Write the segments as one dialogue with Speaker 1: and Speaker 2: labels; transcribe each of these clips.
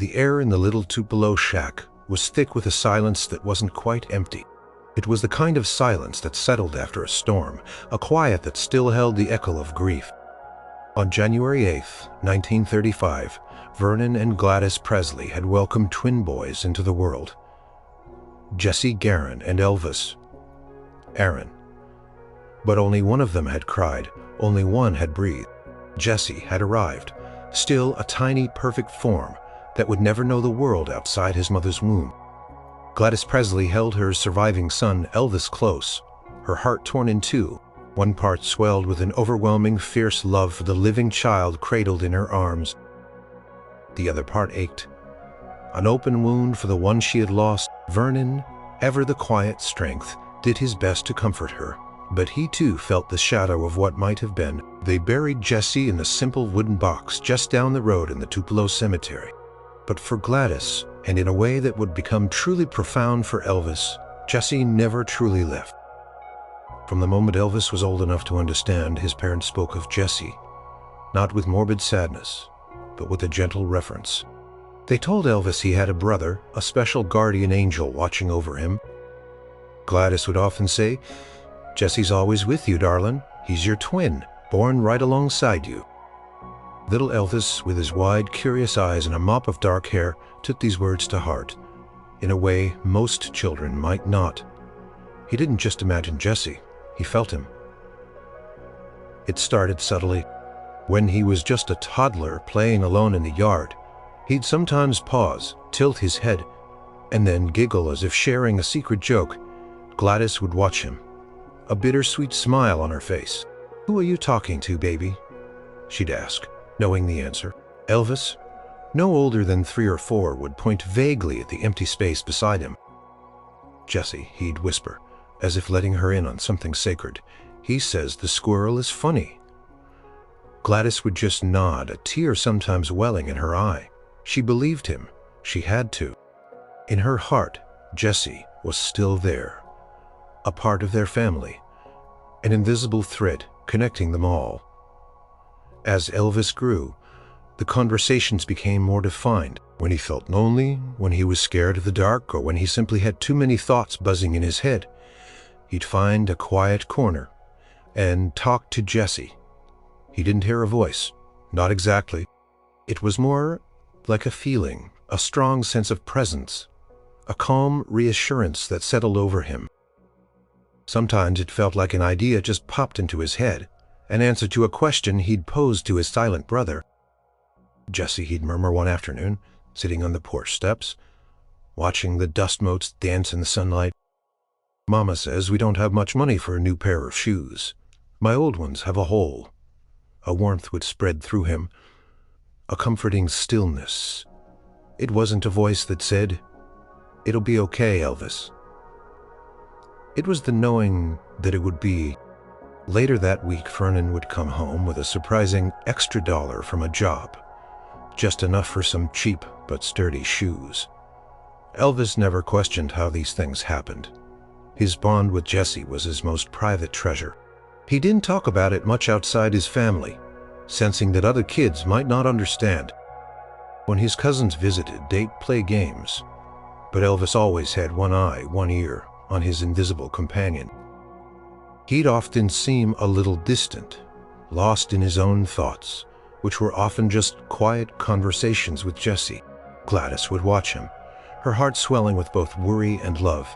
Speaker 1: The air in the little Tupelo shack was thick with a silence that wasn't quite empty. It was the kind of silence that settled after a storm, a quiet that still held the echo of grief. On January 8, 1935, Vernon and Gladys Presley had welcomed twin boys into the world. Jesse Garon and Elvis Aron. But only one of them had cried, only one had breathed. Jesse had arrived, still a tiny, perfect form that would never know the world outside his mother's womb. Gladys Presley held her surviving son, Elvis, close, her heart torn in two. One part swelled with an overwhelming, fierce love for the living child cradled in her arms. The other part ached. An open wound for the one she had lost. Vernon, ever the quiet strength, did his best to comfort her, but he too felt the shadow of what might have been. They buried Jesse in a simple wooden box just down the road in the Tupelo cemetery. But for Gladys, and in a way that would become truly profound for Elvis, Jesse never truly left. From the moment Elvis was old enough to understand, his parents spoke of Jesse, not with morbid sadness, but with a gentle reverence. They told Elvis he had a brother, a special guardian angel watching over him. Gladys would often say, "Jesse's always with you, darling. He's your twin, born right alongside you." Little Elvis, with his wide, curious eyes and a mop of dark hair, took these words to heart, in a way most children might not. He didn't just imagine Jesse, he felt him. It started subtly. When he was just a toddler playing alone in the yard, he'd sometimes pause, tilt his head, and then giggle as if sharing a secret joke. Gladys would watch him, a bittersweet smile on her face. "Who are you talking to, baby?" she'd ask, knowing the answer. Elvis, no older than 3 or 4, would point vaguely at the empty space beside him. "Jesse," he'd whisper, as if letting her in on something sacred. "He says the squirrel is funny." Gladys would just nod, a tear sometimes welling in her eye. She believed him. She had to. In her heart, Jesse was still there, a part of their family, an invisible thread connecting them all. As Elvis grew, the conversations became more defined. When he felt lonely, when he was scared of the dark, or when he simply had too many thoughts buzzing in his head, he'd find a quiet corner and talk to Jesse. He didn't hear a voice, not exactly. It was more like a feeling, a strong sense of presence, a calm reassurance that settled over him. Sometimes it felt like an idea just popped into his head, an answer to a question he'd posed to his silent brother. "Jesse," he'd murmur one afternoon, sitting on the porch steps, watching the dust motes dance in the sunlight. "Mama says we don't have much money for a new pair of shoes. My old ones have a hole." A warmth would spread through him, a comforting stillness. It wasn't a voice that said, "It'll be okay, Elvis." It was the knowing that it would be. Later that week, Vernon would come home with a surprising extra dollar from a job, just enough for some cheap but sturdy shoes. Elvis never questioned how these things happened. His bond with Jesse was his most private treasure. He didn't talk about it much outside his family, sensing that other kids might not understand. When his cousins visited, they'd play games, but Elvis always had one eye, one ear on his invisible companion. He'd often seem a little distant, lost in his own thoughts, which were often just quiet conversations with Jesse. Gladys would watch him, her heart swelling with both worry and love.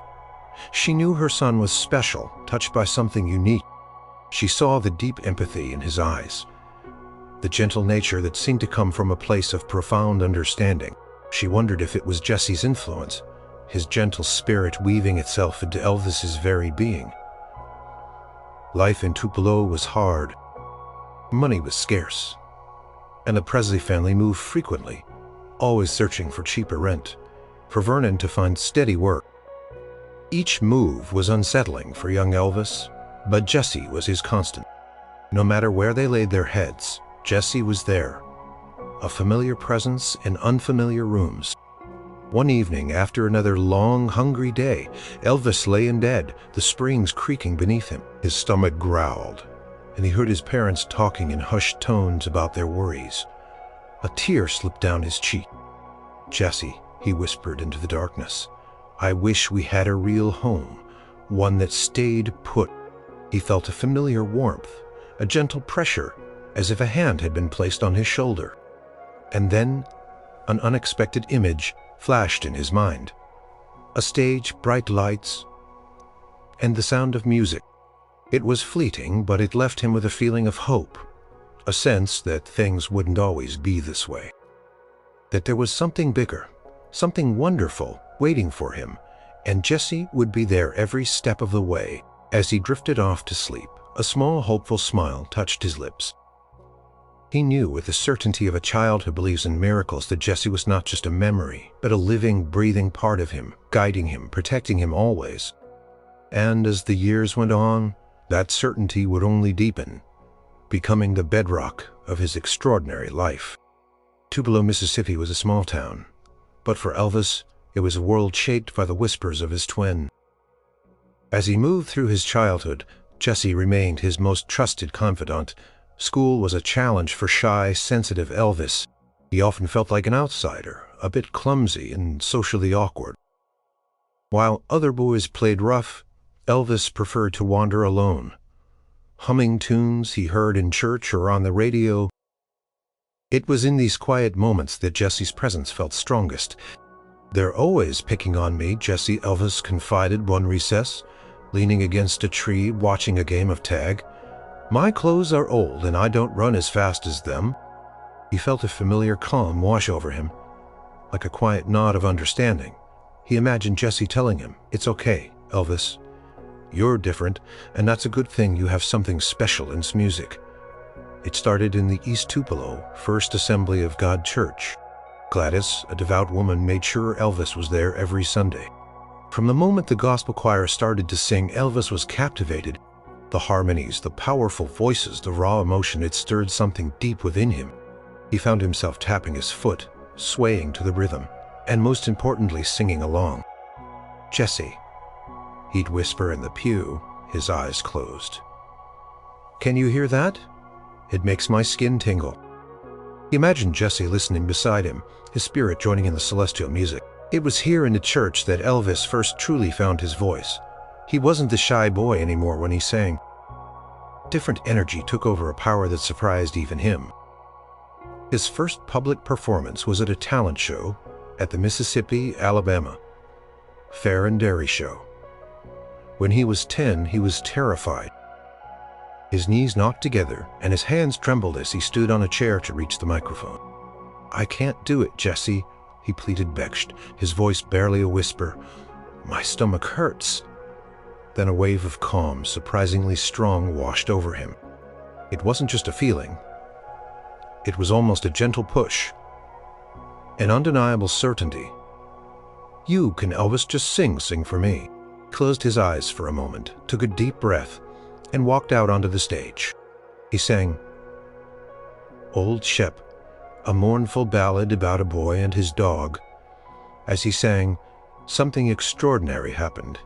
Speaker 1: She knew her son was special, touched by something unique. She saw the deep empathy in his eyes, the gentle nature that seemed to come from a place of profound understanding. She wondered if it was Jesse's influence, his gentle spirit weaving itself into Elvis's very being. Life in Tupelo was hard. Money was scarce, and the Presley family moved frequently, always searching for cheaper rent, for Vernon to find steady work. Each move was unsettling for young Elvis, but Jesse was his constant. No matter where they laid their heads, Jesse was there, a familiar presence in unfamiliar rooms. One evening, after another long, hungry day, Elvis lay in bed, the springs creaking beneath him. His stomach growled, and he heard his parents talking in hushed tones about their worries. A tear slipped down his cheek. "Jesse," he whispered into the darkness, "I wish we had a real home, one that stayed put." He felt a familiar warmth, a gentle pressure, as if a hand had been placed on his shoulder. And then an unexpected image flashed in his mind. A stage, bright lights, and the sound of music. It was fleeting, but it left him with a feeling of hope, a sense that things wouldn't always be this way. That there was something bigger, something wonderful waiting for him, and Jesse would be there every step of the way. As he drifted off to sleep, a small hopeful smile touched his lips. He knew with the certainty of a child who believes in miracles that Jesse was not just a memory, but a living, breathing part of him, guiding him, protecting him always. And as the years went on, that certainty would only deepen, becoming the bedrock of his extraordinary life. Tupelo, Mississippi was a small town, but for Elvis, it was a world shaped by the whispers of his twin. As he moved through his childhood, Jesse remained his most trusted confidant. School was a challenge for shy, sensitive Elvis. He often felt like an outsider, a bit clumsy and socially awkward. While other boys played rough, Elvis preferred to wander alone, humming tunes he heard in church or on the radio. It was in these quiet moments that Jesse's presence felt strongest. "They're always picking on me," Jesse, Elvis confided one recess, leaning against a tree watching a game of tag. "My clothes are old and I don't run as fast as them." He felt a familiar calm wash over him, like a quiet nod of understanding. He imagined Jesse telling him, "It's okay, Elvis. You're different, and that's a good thing. You have something special in music." It started in the East Tupelo First Assembly of God Church. Gladys, a devout woman, made sure Elvis was there every Sunday. From the moment the gospel choir started to sing, Elvis was captivated. The harmonies, the powerful voices, the raw emotion, it stirred something deep within him. He found himself tapping his foot, swaying to the rhythm, and most importantly, singing along. "Jesse," he'd whisper in the pew, his eyes closed. "Can you hear that? It makes my skin tingle." He imagined Jesse listening beside him, his spirit joining in the celestial music. It was here in the church that Elvis first truly found his voice. He wasn't the shy boy anymore when he sang. Different energy took over, a power that surprised even him. His first public performance was at a talent show at the Mississippi, Alabama Fair and Dairy Show. When he was 10, he was terrified. His knees knocked together and his hands trembled as he stood on a chair to reach the microphone. "I can't do it, Jesse," he pleaded, vexed, his voice barely a whisper. "My stomach hurts." Then a wave of calm, surprisingly strong, washed over him. It wasn't just a feeling. It was almost a gentle push, an undeniable certainty. "You can, Elvis, just sing for me." He closed his eyes for a moment, took a deep breath, and walked out onto the stage. He sang "Old Shep," a mournful ballad about a boy and his dog. As he sang, something extraordinary happened.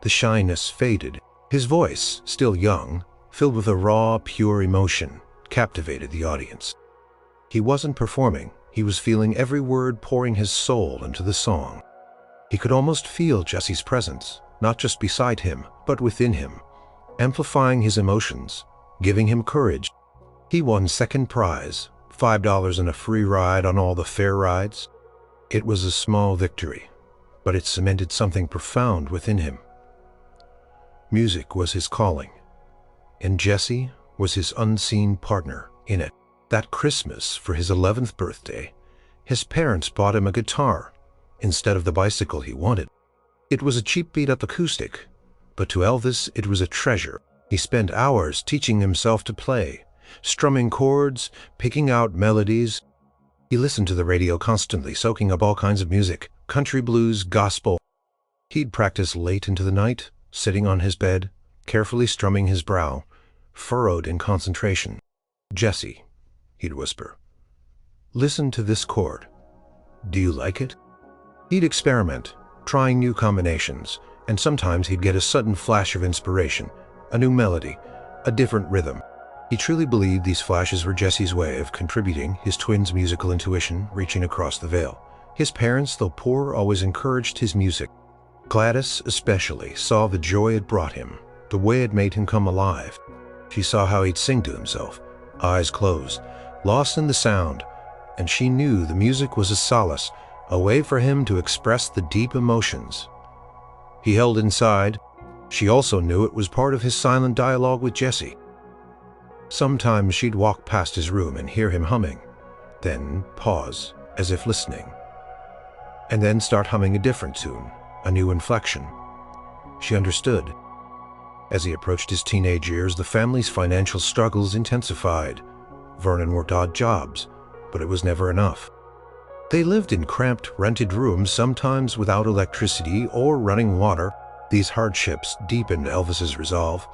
Speaker 1: The shyness faded. His voice, still young, filled with a raw, pure emotion, captivated the audience. He wasn't performing. He was feeling every word, pouring his soul into the song. He could almost feel Jesse's presence, not just beside him, but within him, amplifying his emotions, giving him courage. He won second prize, $5 and a free ride on all the fair rides. It was a small victory, but it cemented something profound within him. Music was his calling, and Jesse was his unseen partner in it. That Christmas, for his 11th birthday, his parents bought him a guitar instead of the bicycle he wanted. It was a cheap beat-up acoustic, but to Elvis it was a treasure. He spent hours teaching himself to play, strumming chords, picking out melodies. He listened to the radio constantly, soaking up all kinds of music, country, blues, gospel. He'd practice late into the night, sitting on his bed, carefully strumming his brow, furrowed in concentration. "Jesse," he'd whisper, "listen to this chord. Do you like it?" He'd experiment, trying new combinations, and sometimes he'd get a sudden flash of inspiration, a new melody, a different rhythm. He truly believed these flashes were Jesse's way of contributing, his twin's musical intuition reaching across the veil. His parents, though poor, always encouraged his music. Gladys especially saw the joy it brought him, the way it made him come alive. She saw how he'd sing to himself, eyes closed, lost in the sound, and she knew the music was a solace, a way for him to express the deep emotions he held inside. She also knew it was part of his silent dialogue with Jesse. Sometimes she'd walk past his room and hear him humming, then pause, as if listening, and then start humming a different tune, a new inflection. She understood. As he approached his teenage years, the family's financial struggles intensified. Vernon worked odd jobs, but it was never enough. They lived in cramped, rented rooms, sometimes without electricity or running water. These hardships deepened Elvis's resolve,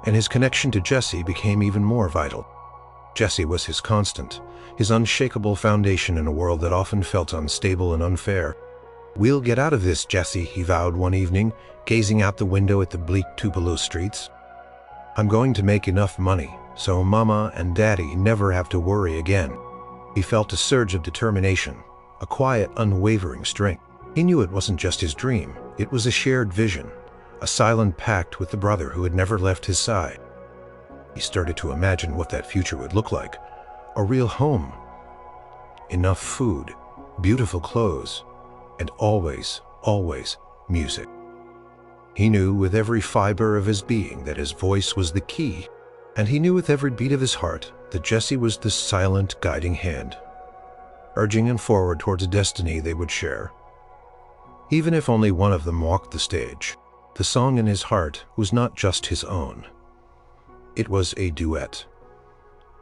Speaker 1: and his connection to Jesse became even more vital. Jesse was his constant, his unshakable foundation in a world that often felt unstable and unfair. "We'll get out of this, Jesse," he vowed one evening, gazing out the window at the bleak Tupelo streets. "I'm going to make enough money, so Mama and Daddy never have to worry again." He felt a surge of determination, a quiet, unwavering strength. He knew it wasn't just his dream, it was a shared vision, a silent pact with the brother who had never left his side. He started to imagine what that future would look like. A real home, enough food, beautiful clothes, and always, always music. He knew with every fiber of his being that his voice was the key, and he knew with every beat of his heart that Jesse was the silent guiding hand, urging him forward towards a destiny they would share. Even if only one of them walked the stage, the song in his heart was not just his own. It was a duet,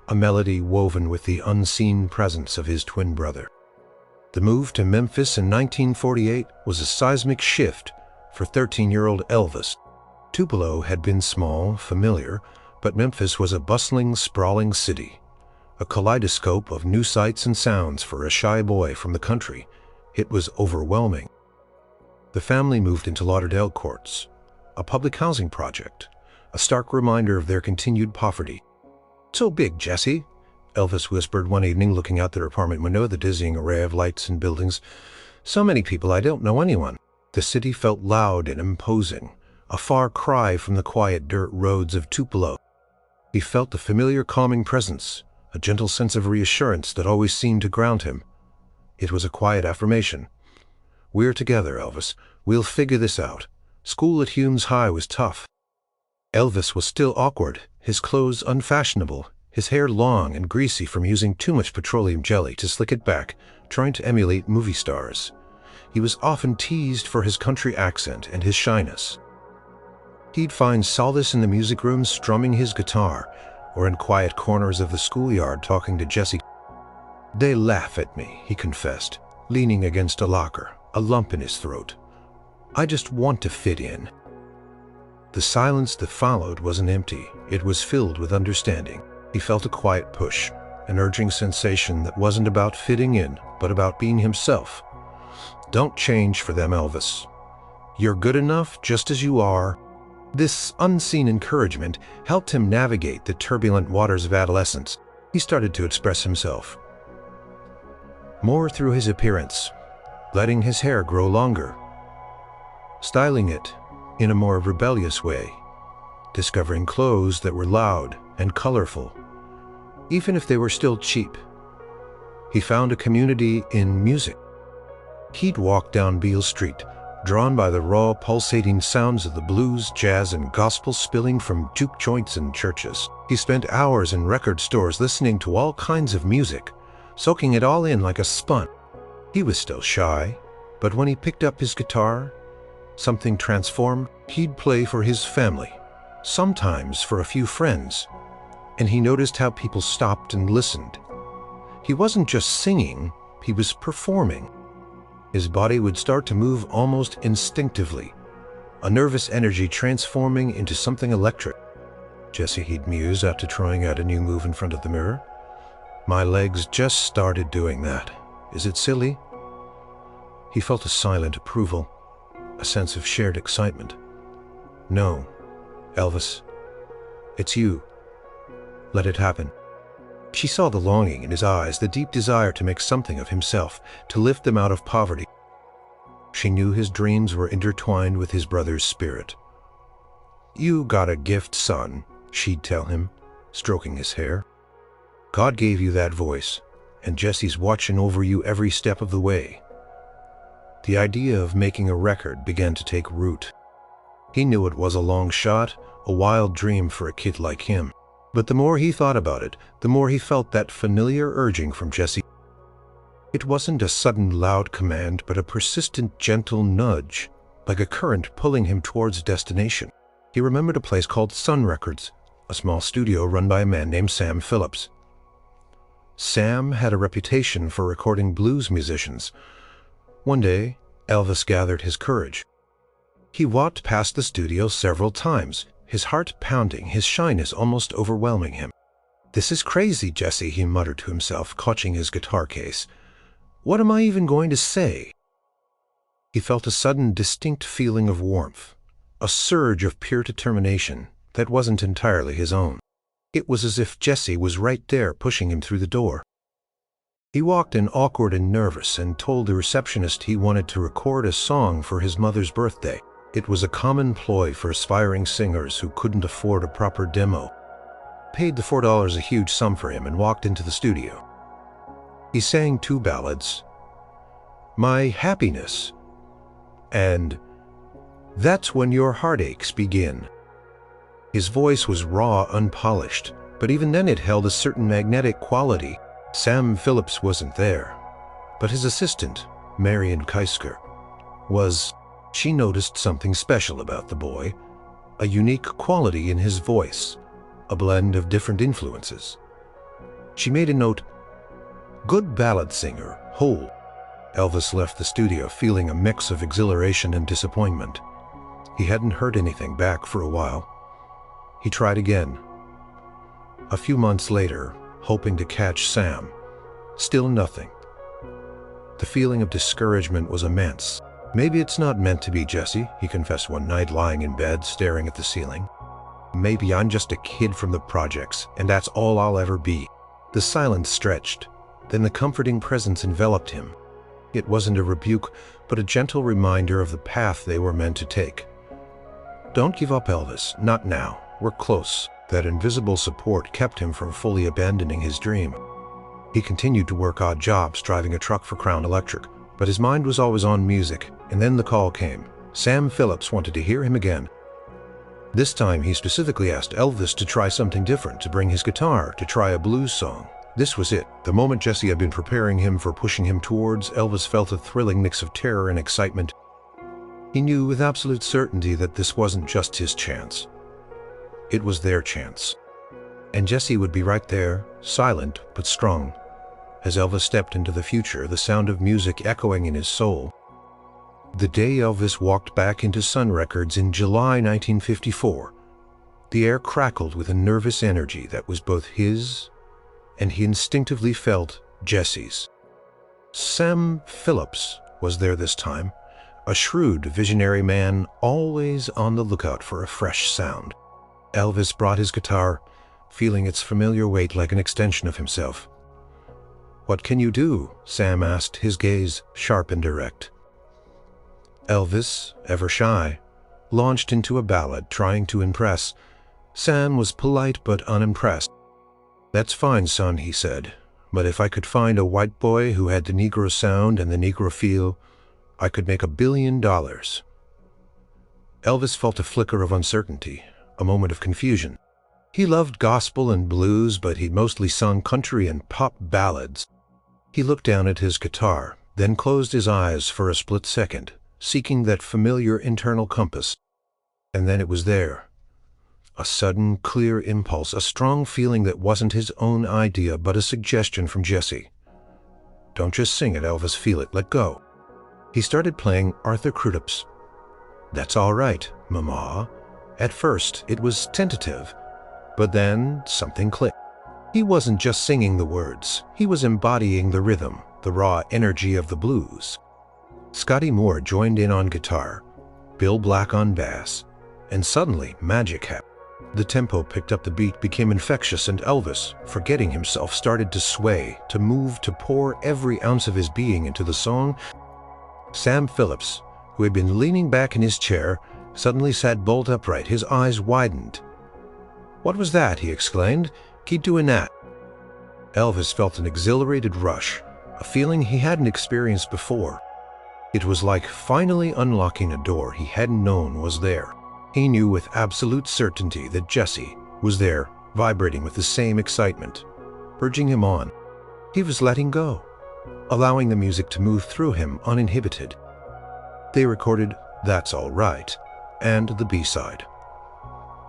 Speaker 1: a melody woven with the unseen presence of his twin brother. The move to Memphis in 1948 was a seismic shift for 13-year-old Elvis. Tupelo had been small, familiar, but Memphis was a bustling, sprawling city, a kaleidoscope of new sights and sounds for a shy boy from the country. It was overwhelming. The family moved into Lauderdale Courts, a public housing project, a stark reminder of their continued poverty. "So big, Jesse," Elvis whispered one evening, looking out their apartment window at the dizzying array of lights and buildings. "So many people, I don't know anyone." The city felt loud and imposing, a far cry from the quiet dirt roads of Tupelo. He felt the familiar calming presence, a gentle sense of reassurance that always seemed to ground him. It was a quiet affirmation. "We're together, Elvis. We'll figure this out." School at Hume's High was tough. Elvis was still awkward, his clothes unfashionable, his hair long and greasy from using too much petroleum jelly to slick it back, trying to emulate movie stars. He was often teased for his country accent and his shyness. He'd find solace in the music room strumming his guitar, or in quiet corners of the schoolyard talking to Jesse. "They laugh at me," he confessed, leaning against a locker, a lump in his throat. "I just want to fit in." The silence that followed wasn't empty, it was filled with understanding. He felt a quiet push, an urging sensation that wasn't about fitting in, but about being himself. "Don't change for them, Elvis. You're good enough just as you are." This unseen encouragement helped him navigate the turbulent waters of adolescence. He started to express himself more through his appearance, letting his hair grow longer, styling it in a more rebellious way, discovering clothes that were loud and colorful, even if they were still cheap. He found a community in music. He'd walk down Beale Street, drawn by the raw, pulsating sounds of the blues, jazz, and gospel spilling from juke joints and churches. He spent hours in record stores listening to all kinds of music, soaking it all in like a sponge. He was still shy, but when he picked up his guitar, something transformed. He'd play for his family, sometimes for a few friends, and he noticed how people stopped and listened. He wasn't just singing, he was performing. His body would start to move almost instinctively, a nervous energy transforming into something electric. "Jesse," he'd muse after trying out a new move in front of the mirror, "my legs just started doing that. Is it silly?" He felt a silent approval, a sense of shared excitement. "No, Elvis, it's you. Let it happen." She saw the longing in his eyes, the deep desire to make something of himself, to lift them out of poverty. She knew his dreams were intertwined with his brother's spirit. "You got a gift, son," she'd tell him, stroking his hair. "God gave you that voice, and Jesse's watching over you every step of the way." The idea of making a record began to take root. He knew it was a long shot, a wild dream for a kid like him. But the more he thought about it, the more he felt that familiar urging from Jesse. It wasn't a sudden loud command, but a persistent gentle nudge, like a current pulling him towards destination. He remembered a place called Sun Records, a small studio run by a man named Sam Phillips. Sam had a reputation for recording blues musicians. One day, Elvis gathered his courage. He walked past the studio several times, his heart pounding, his shyness almost overwhelming him. "This is crazy, Jesse," he muttered to himself, clutching his guitar case. "What am I even going to say?" He felt a sudden, distinct feeling of warmth, a surge of pure determination that wasn't entirely his own. It was as if Jesse was right there pushing him through the door. He walked in awkward and nervous and told the receptionist he wanted to record a song for his mother's birthday. It was a common ploy for aspiring singers who couldn't afford a proper demo. Paid the $4 a huge sum for him and walked into the studio. He sang 2 ballads, "My Happiness" and "That's When Your Heartaches Begin." His voice was raw, unpolished, but even then it held a certain magnetic quality. Sam Phillips wasn't there, but his assistant, Marion Keisker, was. She noticed something special about the boy, a unique quality in his voice, a blend of different influences. She made a note, "Good ballad singer, whole." Elvis left the studio feeling a mix of exhilaration and disappointment. He hadn't heard anything back for a while. He tried again. A few months later, hoping to catch Sam. Still nothing. The feeling of discouragement was immense. "Maybe it's not meant to be, Jesse," he confessed one night lying in bed staring at the ceiling. "Maybe I'm just a kid from the projects, and that's all I'll ever be." The silence stretched. Then the comforting presence enveloped him. It wasn't a rebuke, but a gentle reminder of the path they were meant to take. "Don't give up, Elvis. Not now. We're close." That invisible support kept him from fully abandoning his dream. He continued to work odd jobs, driving a truck for Crown Electric, but his mind was always on music. And then the call came. Sam Phillips wanted to hear him again. This time he specifically asked Elvis to try something different, to bring his guitar, to try a blues song. This was it. The moment Jesse had been preparing him for pushing him towards, Elvis felt a thrilling mix of terror and excitement. He knew with absolute certainty that this wasn't just his chance. It was their chance. And Jesse would be right there, silent but strong. As Elvis stepped into the future, the sound of music echoing in his soul. The day Elvis walked back into Sun Records in July 1954, the air crackled with a nervous energy that was both his, and he instinctively felt Jesse's. Sam Phillips was there this time, a shrewd, visionary man always on the lookout for a fresh sound. Elvis brought his guitar, feeling its familiar weight like an extension of himself. "What can you do?" Sam asked, his gaze sharp and direct. Elvis, ever shy, launched into a ballad, trying to impress. Sam was polite but unimpressed. "That's fine, son," he said, "but if I could find a white boy who had the Negro sound and the Negro feel, I could make $1 billion. Elvis felt a flicker of uncertainty, a moment of confusion. He loved gospel and blues, but he'd mostly sung country and pop ballads. He looked down at his guitar, then closed his eyes for a split second, seeking that familiar internal compass. And then it was there. A sudden, clear impulse, a strong feeling that wasn't his own idea, but a suggestion from Jesse. "Don't just sing it, Elvis, feel it, let go." He started playing Arthur Crudup's "That's All Right, Mama." At first, it was tentative, but then something clicked. He wasn't just singing the words, he was embodying the rhythm, the raw energy of the blues. Scotty Moore joined in on guitar, Bill Black on bass, and suddenly magic happened. The tempo picked up, the beat became infectious, and Elvis, forgetting himself, started to sway, to move, to pour every ounce of his being into the song. Sam Phillips, who had been leaning back in his chair, suddenly sat bolt upright, his eyes widened. "What was that?" he exclaimed. "Keep doing that." Elvis felt an exhilarated rush, a feeling he hadn't experienced before. It was like finally unlocking a door he hadn't known was there. He knew with absolute certainty that Jesse was there, vibrating with the same excitement, urging him on. He was letting go, allowing the music to move through him uninhibited. They recorded "That's All Right" and the B-side,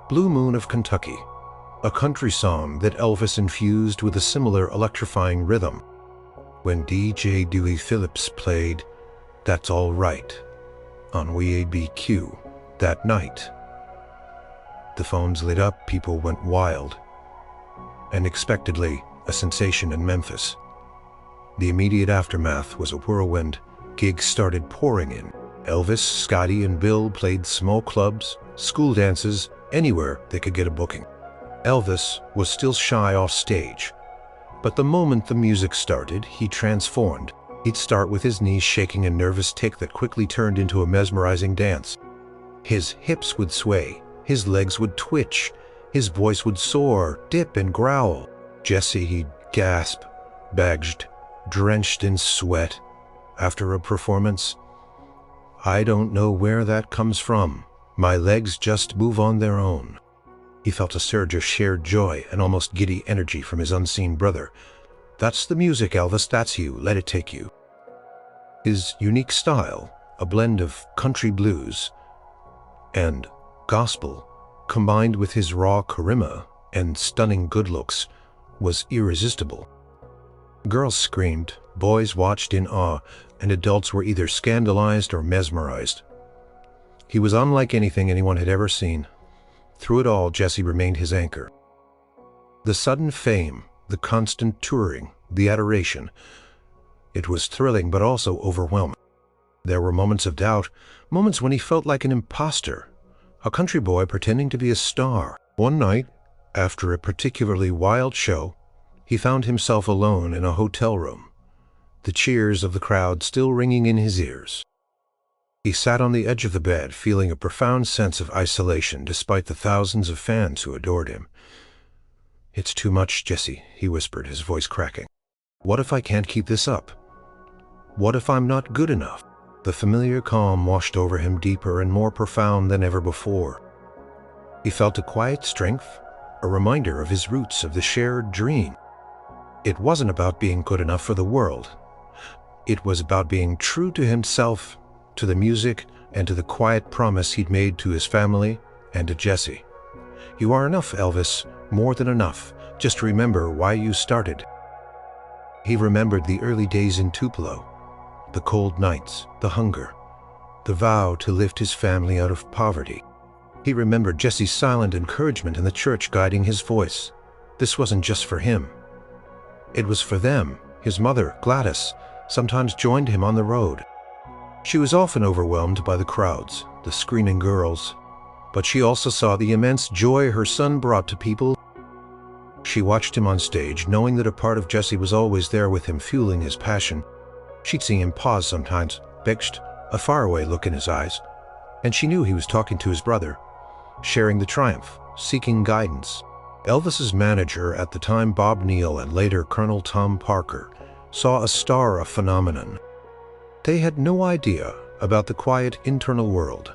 Speaker 1: "Blue Moon of Kentucky," a country song that Elvis infused with a similar electrifying rhythm. When DJ Dewey Phillips played "That's All Right" on WABQ that night, the phones lit up, people went wild. Unexpectedly, a sensation in Memphis. The immediate aftermath was a whirlwind. Gigs started pouring in. Elvis, Scotty, and Bill played small clubs, school dances, anywhere they could get a booking. Elvis was still shy off stage, but the moment the music started, he transformed. He'd start with his knees shaking a nervous tic that quickly turned into a mesmerizing dance. His hips would sway, his legs would twitch, his voice would soar, dip, and growl. "Jesse," he'd gasp, badged, drenched in sweat. After a performance, "I don't know where that comes from. My legs just move on their own." He felt a surge of shared joy and almost giddy energy from his unseen brother. "That's the music, Elvis, that's you, let it take you." His unique style, a blend of country blues and gospel, combined with his raw charisma and stunning good looks, was irresistible. Girls screamed, boys watched in awe, and adults were either scandalized or mesmerized. He was unlike anything anyone had ever seen. Through it all, Jesse remained his anchor. The sudden fame, the constant touring, the adoration, it was thrilling but also overwhelming. There were moments of doubt, moments when he felt like an imposter, a country boy pretending to be a star. One night, after a particularly wild show, he found himself alone in a hotel room, the cheers of the crowd still ringing in his ears. He sat on the edge of the bed, feeling a profound sense of isolation despite the thousands of fans who adored him. "It's too much, Jesse," he whispered, his voice cracking. "What if I can't keep this up? What if I'm not good enough?" The familiar calm washed over him, deeper and more profound than ever before. He felt a quiet strength, a reminder of his roots, of the shared dream. It wasn't about being good enough for the world. It was about being true to himself, to the music, and to the quiet promise he'd made to his family and to Jesse. "You are enough, Elvis, more than enough. Just remember why you started." He remembered the early days in Tupelo, the cold nights, the hunger, the vow to lift his family out of poverty. He remembered Jesse's silent encouragement in the church guiding his voice. This wasn't just for him. It was for them. His mother, Gladys, sometimes joined him on the road. She was often overwhelmed by the crowds, the screaming girls, but she also saw the immense joy her son brought to people. She watched him on stage, knowing that a part of Jesse was always there with him, fueling his passion. She'd see him pause sometimes, fixed, a faraway look in his eyes, and she knew he was talking to his brother, sharing the triumph, seeking guidance. Elvis's manager at the time, Bob Neal, and later Colonel Tom Parker, saw a star, a phenomenon. They had no idea about the quiet internal world.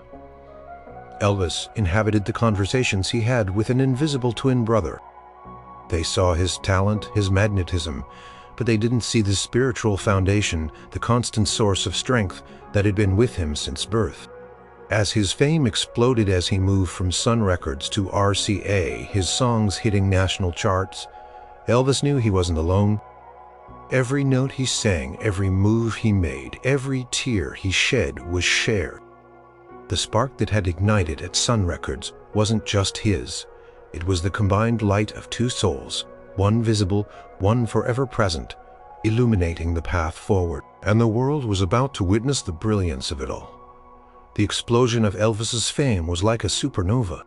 Speaker 1: Elvis inhabited the conversations he had with an invisible twin brother. They saw his talent, his magnetism, but they didn't see the spiritual foundation, the constant source of strength that had been with him since birth. As his fame exploded, as he moved from Sun Records to RCA, his songs hitting national charts, Elvis knew he wasn't alone. Every note he sang, every move he made, every tear he shed was shared. The spark that had ignited at Sun Records wasn't just his. It was the combined light of two souls, one visible, one forever present, illuminating the path forward. And the world was about to witness the brilliance of it all. The explosion of Elvis's fame was like a supernova.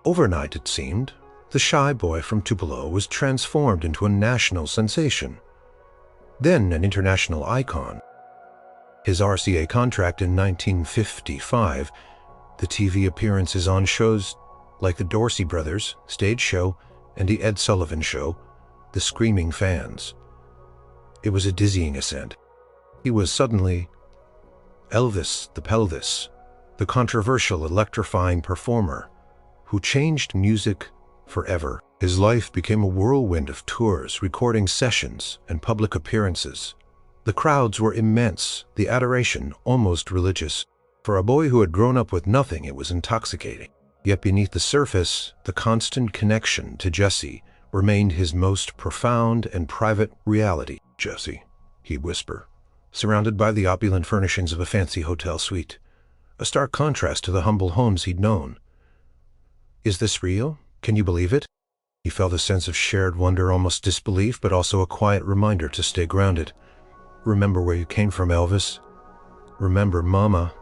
Speaker 1: Overnight, it seemed, the shy boy from Tupelo was transformed into a national sensation, then an international icon. His RCA contract in 1955, the TV appearances on shows like The Dorsey Brothers Stage Show and The Ed Sullivan Show, the screaming fans. It was a dizzying ascent. He was suddenly Elvis the Pelvis, the controversial, electrifying performer who changed music forever. His life became a whirlwind of tours, recording sessions, and public appearances. The crowds were immense, the adoration almost religious. For a boy who had grown up with nothing, it was intoxicating. Yet beneath the surface, the constant connection to Jesse remained his most profound and private reality. "Jesse," he'd whisper, surrounded by the opulent furnishings of a fancy hotel suite, a stark contrast to the humble homes he'd known. "Is this real? Can you believe it?" He felt a sense of shared wonder, almost disbelief, but also a quiet reminder to stay grounded. "Remember where you came from, Elvis. Remember Mama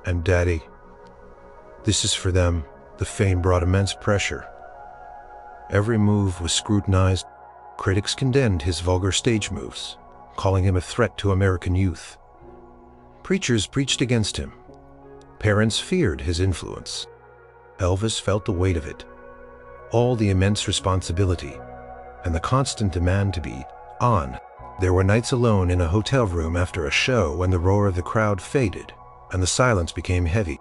Speaker 1: and Daddy. This is for them." The fame brought immense pressure. Every move was scrutinized. Critics condemned his vulgar stage moves, calling him a threat to American youth. Preachers preached against him. Parents feared his influence. Elvis felt the weight of it, all the immense responsibility, and the constant demand to be on. There were nights alone in a hotel room after a show when the roar of the crowd faded and the silence became heavy.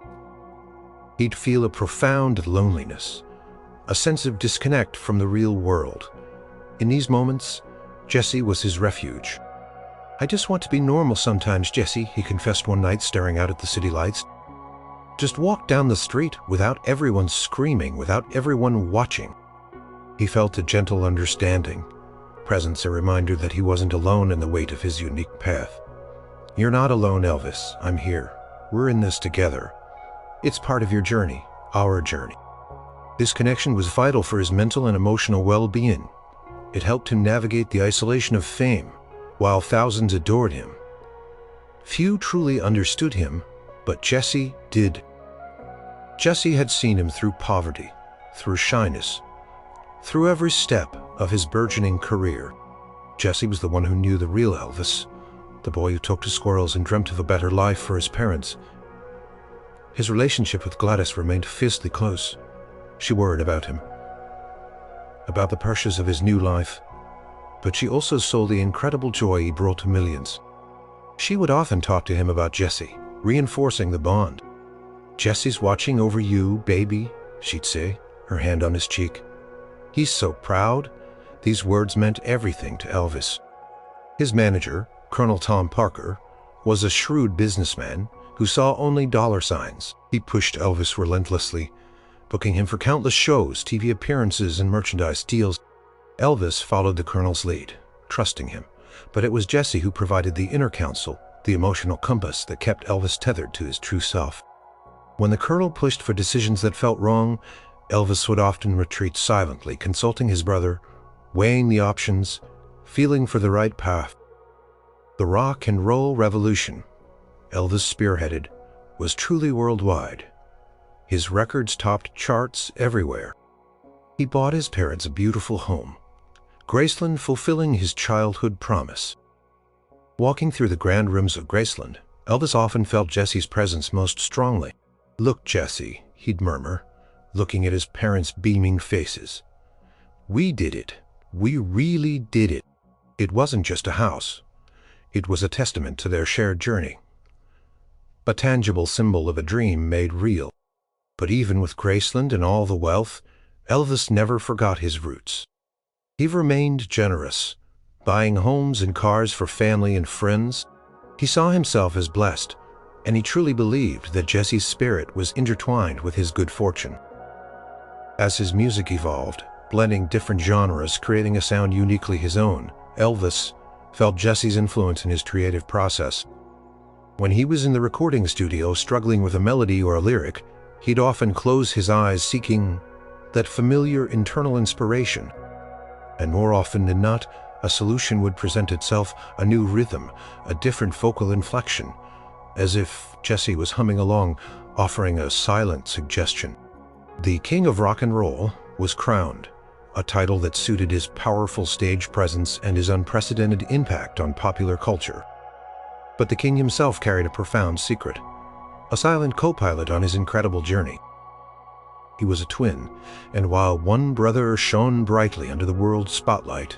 Speaker 1: He'd feel a profound loneliness, a sense of disconnect from the real world. In these moments, Jesse was his refuge. "I just want to be normal sometimes, Jesse," he confessed one night, staring out at the city lights. "Just walk down the street without everyone screaming, without everyone watching." He felt a gentle understanding, presence, a reminder that he wasn't alone in the weight of his unique path. "You're not alone, Elvis. I'm here. We're in this together. It's part of your journey, our journey." This connection was vital for his mental and emotional well-being. It helped him navigate the isolation of fame, while thousands adored him. Few truly understood him, but Jesse did. Jesse had seen him through poverty, through shyness, through every step of his burgeoning career. Jesse was the one who knew the real Elvis, the boy who talked to squirrels and dreamt of a better life for his parents. His relationship with Gladys remained fiercely close. She worried about him, about the pressures of his new life, but she also saw the incredible joy he brought to millions. She would often talk to him about Jesse, reinforcing the bond. "Jesse's watching over you, baby," she'd say, her hand on his cheek. "He's so proud." These words meant everything to Elvis. His manager, Colonel Tom Parker, was a shrewd businessman who saw only dollar signs. He pushed Elvis relentlessly, booking him for countless shows, TV appearances, and merchandise deals. Elvis followed the Colonel's lead, trusting him, but it was Jesse who provided the inner counsel, the emotional compass that kept Elvis tethered to his true self. When the Colonel pushed for decisions that felt wrong, Elvis would often retreat silently, consulting his brother, weighing the options, feeling for the right path. The rock and roll revolution Elvis spearheaded was truly worldwide. His records topped charts everywhere. He bought his parents a beautiful home, Graceland fulfilling his childhood promise. Walking through the grand rooms of Graceland, Elvis often felt Jesse's presence most strongly. "Look, Jesse," he'd murmur, looking at his parents' beaming faces. "We did it. We really did it." It wasn't just a house. It was a testament to their shared journey, a tangible symbol of a dream made real. But even with Graceland and all the wealth, Elvis never forgot his roots. He remained generous, buying homes and cars for family and friends. He saw himself as blessed, and he truly believed that Jesse's spirit was intertwined with his good fortune. As his music evolved, blending different genres, creating a sound uniquely his own, Elvis felt Jesse's influence in his creative process. When he was in the recording studio struggling with a melody or a lyric, he'd often close his eyes seeking that familiar internal inspiration. And more often than not, a solution would present itself, a new rhythm, a different vocal inflection, as if Jesse was humming along, offering a silent suggestion. The King of Rock and Roll was crowned, a title that suited his powerful stage presence and his unprecedented impact on popular culture. But the king himself carried a profound secret, a silent co-pilot on his incredible journey. He was a twin, and while one brother shone brightly under the world's spotlight,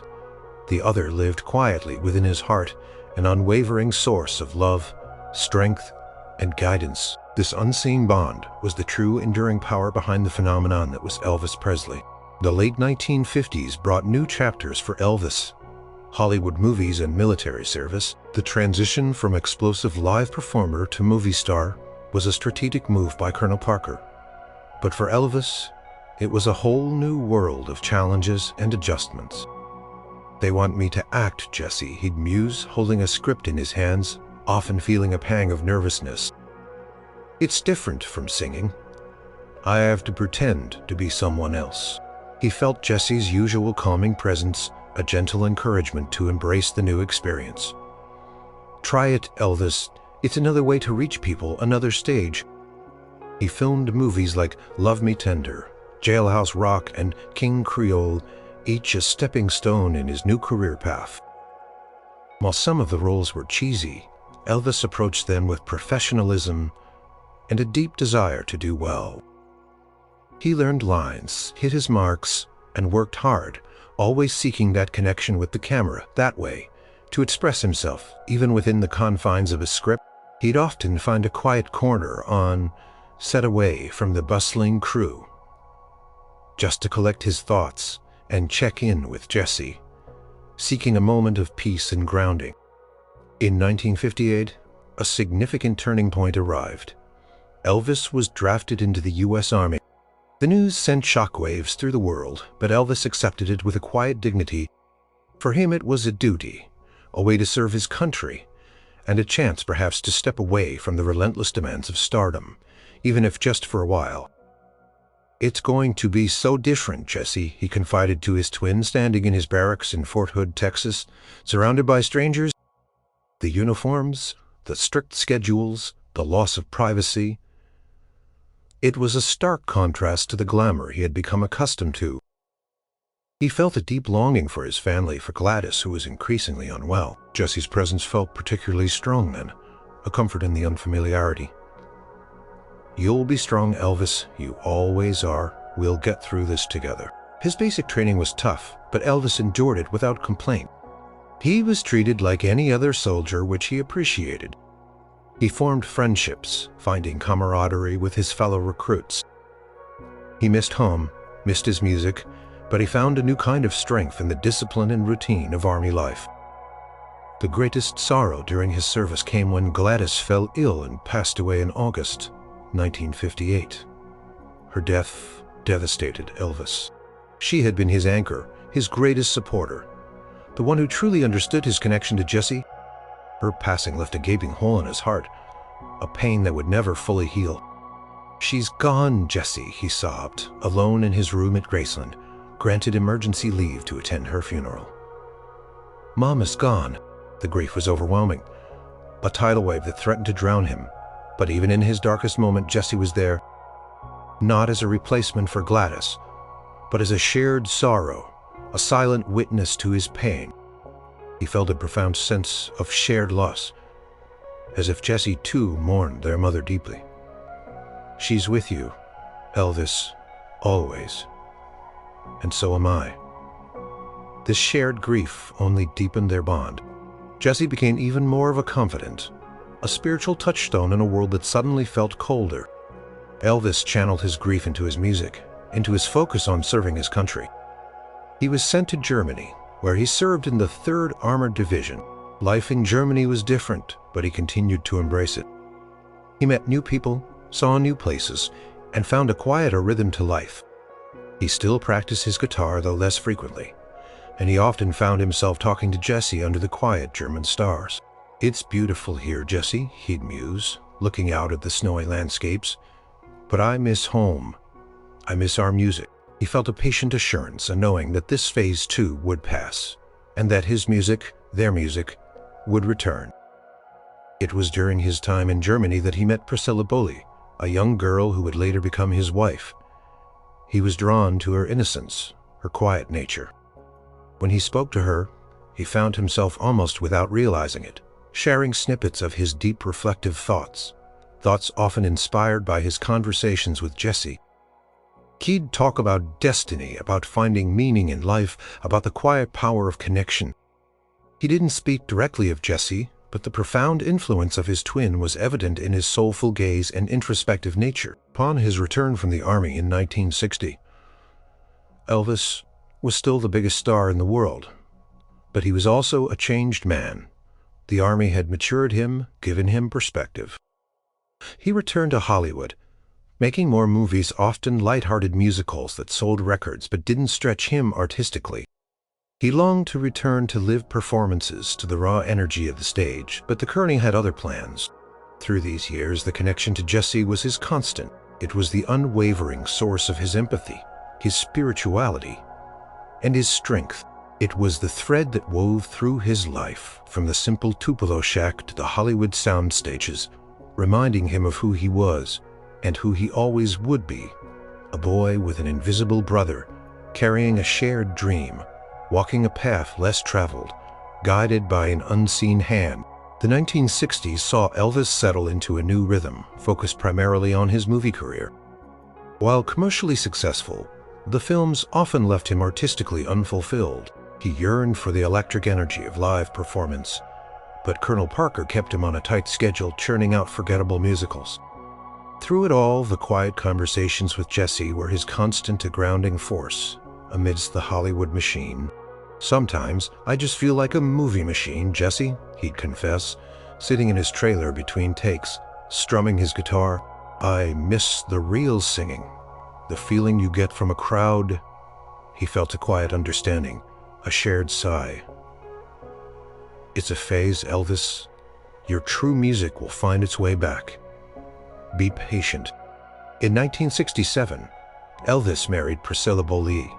Speaker 1: the other lived quietly within his heart, an unwavering source of love, strength, and guidance. This unseen bond was the true enduring power behind the phenomenon that was Elvis Presley. The late 1950s brought new chapters for Elvis. Hollywood movies and military service, the transition from explosive live performer to movie star was a strategic move by Colonel Parker. But for Elvis, it was a whole new world of challenges and adjustments. "They want me to act, Jesse," he'd muse, holding a script in his hands, often feeling a pang of nervousness. "It's different from singing. I have to pretend to be someone else." He felt Jesse's usual calming presence, a gentle encouragement to embrace the new experience. "Try it, Elvis. It's another way to reach people, another stage." He filmed movies like Love Me Tender, Jailhouse Rock, and King Creole, each a stepping stone in his new career path. While some of the roles were cheesy, Elvis approached them with professionalism and a deep desire to do well. He learned lines, hit his marks, and worked hard, always seeking that connection with the camera, that way, to express himself, even within the confines of his script. He'd often find a quiet corner on set away from the bustling crew, just to collect his thoughts and check in with Jesse, seeking a moment of peace and grounding. In 1958, a significant turning point arrived. Elvis was drafted into the U.S. Army. The news sent shockwaves through the world, but Elvis accepted it with a quiet dignity. For him it was a duty, a way to serve his country, and a chance perhaps to step away from the relentless demands of stardom, even if just for a while. "It's going to be so different, Jesse," he confided to his twin standing in his barracks in Fort Hood, Texas, surrounded by strangers. The uniforms, the strict schedules, the loss of privacy. It was a stark contrast to the glamour he had become accustomed to. He felt a deep longing for his family, for Gladys, who was increasingly unwell. Jesse's presence felt particularly strong then, a comfort in the unfamiliarity. "You'll be strong, Elvis. You always are. We'll get through this together." His basic training was tough, but Elvis endured it without complaint. He was treated like any other soldier, which he appreciated. He formed friendships, finding camaraderie with his fellow recruits. He missed home, missed his music, but he found a new kind of strength in the discipline and routine of Army life. The greatest sorrow during his service came when Gladys fell ill and passed away in August 1958. Her death devastated Elvis. She had been his anchor, his greatest supporter, the one who truly understood his connection to Jesse. Her passing left a gaping hole in his heart, a pain that would never fully heal. "She's gone, Jesse," he sobbed, alone in his room at Graceland, granted emergency leave to attend her funeral. "Mom is gone." The grief was overwhelming, a tidal wave that threatened to drown him. But even in his darkest moment, Jesse was there, not as a replacement for Gladys, but as a shared sorrow, a silent witness to his pain. He felt a profound sense of shared loss, as if Jesse too mourned their mother deeply. "She's with you, Elvis, always. And so am I." This shared grief only deepened their bond. Jesse became even more of a confidant, a spiritual touchstone in a world that suddenly felt colder. Elvis channeled his grief into his music, into his focus on serving his country. He was sent to Germany, where he served in the 3rd Armored Division. Life in Germany was different, but he continued to embrace it. He met new people, saw new places, and found a quieter rhythm to life. He still practiced his guitar, though less frequently, and he often found himself talking to Jesse under the quiet German stars. "It's beautiful here, Jesse," he'd muse, looking out at the snowy landscapes. "But I miss home. I miss our music." He felt a patient assurance, a knowing that this phase too would pass, and that his music, their music, would return. It was during his time in Germany that he met Priscilla Boley, a young girl who would later become his wife. He was drawn to her innocence, her quiet nature. When he spoke to her, he found himself almost without realizing it, sharing snippets of his deep reflective thoughts often inspired by his conversations with Jessie. He'd talk about destiny, about finding meaning in life, about the quiet power of connection. He didn't speak directly of Jessie, but the profound influence of his twin was evident in his soulful gaze and introspective nature. Upon his return from the army in 1960, Elvis was still the biggest star in the world, but he was also a changed man. The army had matured him, given him perspective. He returned to Hollywood, making more movies, often light-hearted musicals that sold records but didn't stretch him artistically. He longed to return to live performances, to the raw energy of the stage, but the Colonel had other plans. Through these years, the connection to Jessie was his constant. It was the unwavering source of his empathy, his spirituality, and his strength. It was the thread that wove through his life, from the simple Tupelo shack to the Hollywood sound stages, reminding him of who he was and who he always would be, a boy with an invisible brother, carrying a shared dream, walking a path less traveled, guided by an unseen hand. The 1960s saw Elvis settle into a new rhythm, focused primarily on his movie career. While commercially successful, the films often left him artistically unfulfilled. He yearned for the electric energy of live performance, but Colonel Parker kept him on a tight schedule, churning out forgettable musicals. Through it all, the quiet conversations with Jessie were his constant grounding force amidst the Hollywood machine. "Sometimes I just feel like a movie machine, Jessie," he'd confess, sitting in his trailer between takes, strumming his guitar. "I miss the real singing, the feeling you get from a crowd." He felt a quiet understanding, a shared sigh. "It's a phase, Elvis. Your true music will find its way back. Be patient." In 1967, Elvis married Priscilla Bolle,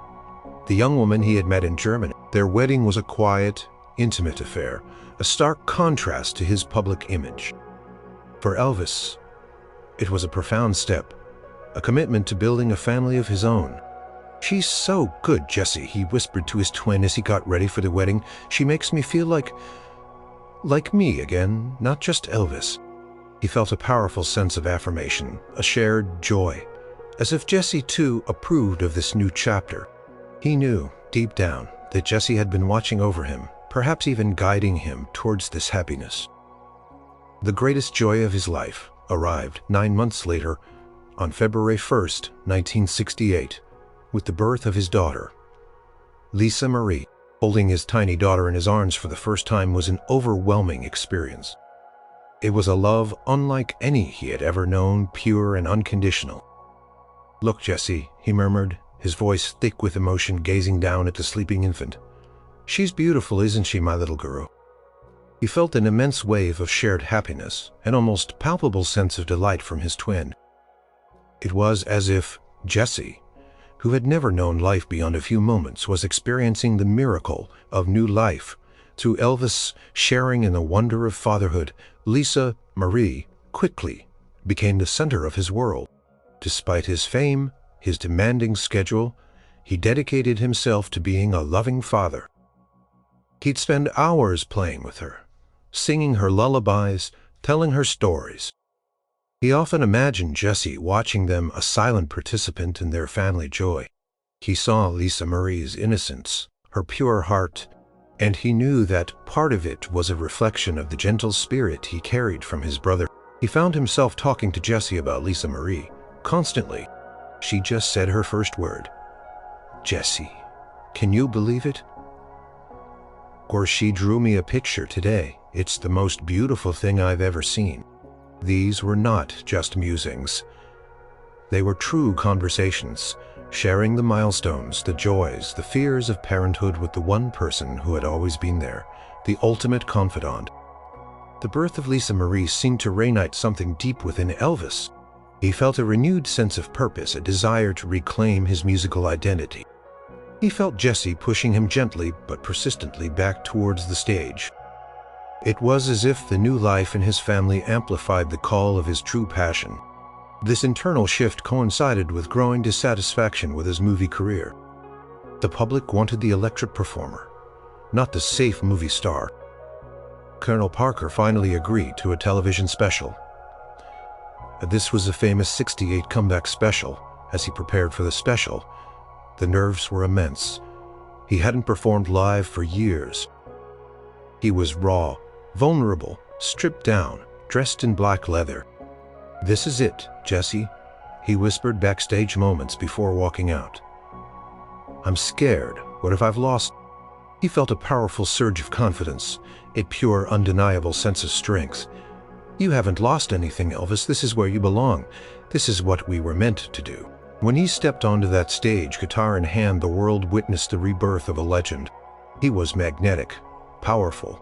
Speaker 1: the young woman he had met in Germany. Their wedding was a quiet, intimate affair, a stark contrast to his public image. For Elvis, it was a profound step, a commitment to building a family of his own. "She's so good, Jessie," he whispered to his twin as he got ready for the wedding. "She makes me feel like me again, not just Elvis." He felt a powerful sense of affirmation, a shared joy, as if Jessie too approved of this new chapter. He knew, deep down, that Jessie had been watching over him, perhaps even guiding him towards this happiness. The greatest joy of his life arrived 9 months later, on February 1st, 1968, with the birth of his daughter, Lisa Marie. Holding his tiny daughter in his arms for the first time was an overwhelming experience. It was a love unlike any he had ever known, pure and unconditional. "Look, Jessie," he murmured, his voice thick with emotion, gazing down at the sleeping infant. "She's beautiful, isn't she, my little girl?" He felt an immense wave of shared happiness, an almost palpable sense of delight from his twin. It was as if Jessie, who had never known life beyond a few moments, was experiencing the miracle of new life. Through Elvis sharing in the wonder of fatherhood, Lisa Marie quickly became the center of his world. Despite his fame, his demanding schedule, he dedicated himself to being a loving father. He'd spend hours playing with her, singing her lullabies, telling her stories. He often imagined Jessie watching them, a silent participant in their family joy. He saw Lisa Marie's innocence, her pure heart, and he knew that part of it was a reflection of the gentle spirit he carried from his brother. He found himself talking to Jessie about Lisa Marie constantly. She just said her first word, "Jessie, can you believe it?" Or she drew me a picture today. It's the most beautiful thing I've ever seen. These were not just musings. They were true conversations, sharing the milestones, the joys, the fears of parenthood with the one person who had always been there, the ultimate confidant. The birth of Lisa Marie seemed to reignite something deep within Elvis. He felt a renewed sense of purpose, a desire to reclaim his musical identity. He felt Jessie pushing him gently but persistently back towards the stage. It was as if the new life in his family amplified the call of his true passion. This internal shift coincided with growing dissatisfaction with his movie career. The public wanted the electric performer, not the safe movie star. Colonel Parker finally agreed to a television special. This was a famous '68 comeback special. As he prepared for the special, the nerves were immense. He hadn't performed live for years. He was raw, vulnerable, stripped down, dressed in black leather. "This is it, Jesse," he whispered backstage moments before walking out. "I'm scared. What if I've lost?" He felt a powerful surge of confidence, a pure, undeniable sense of strength. "You haven't lost anything, Elvis. This is where you belong. This is what we were meant to do." When he stepped onto that stage, guitar in hand, the world witnessed the rebirth of a legend. He was magnetic, powerful,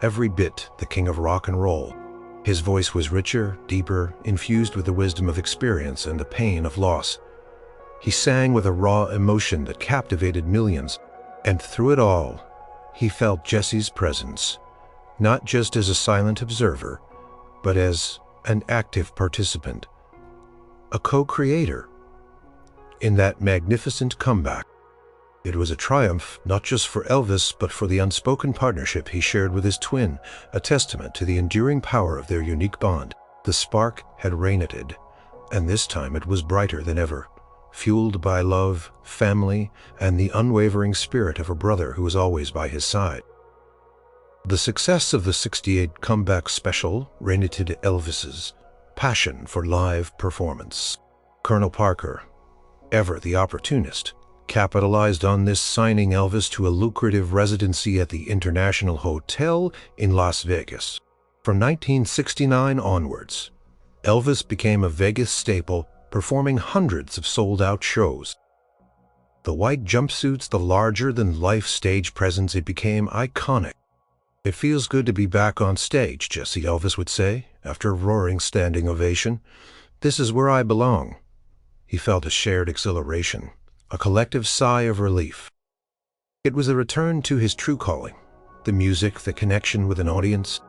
Speaker 1: every bit the king of rock and roll. His voice was richer, deeper, infused with the wisdom of experience and the pain of loss. He sang with a raw emotion that captivated millions, and through it all, he felt Jesse's presence, not just as a silent observer, but as an active participant, a co-creator in that magnificent comeback. It was a triumph not just for Elvis, but for the unspoken partnership he shared with his twin, a testament to the enduring power of their unique bond. The spark had reignited, and this time it was brighter than ever, fueled by love, family, and the unwavering spirit of a brother who was always by his side. The success of the '68 comeback special reignited Elvis's passion for live performance. Colonel Parker, ever the opportunist, capitalized on this, signing Elvis to a lucrative residency at the International Hotel in Las Vegas. From 1969 onwards, Elvis became a Vegas staple, performing hundreds of sold-out shows. The white jumpsuits, the larger-than-life stage presence, it became iconic. "It feels good to be back on stage," Jesse, Elvis would say, after a roaring standing ovation. "This is where I belong." He felt a shared exhilaration, a collective sigh of relief. It was a return to his true calling, the music, the connection with an audience.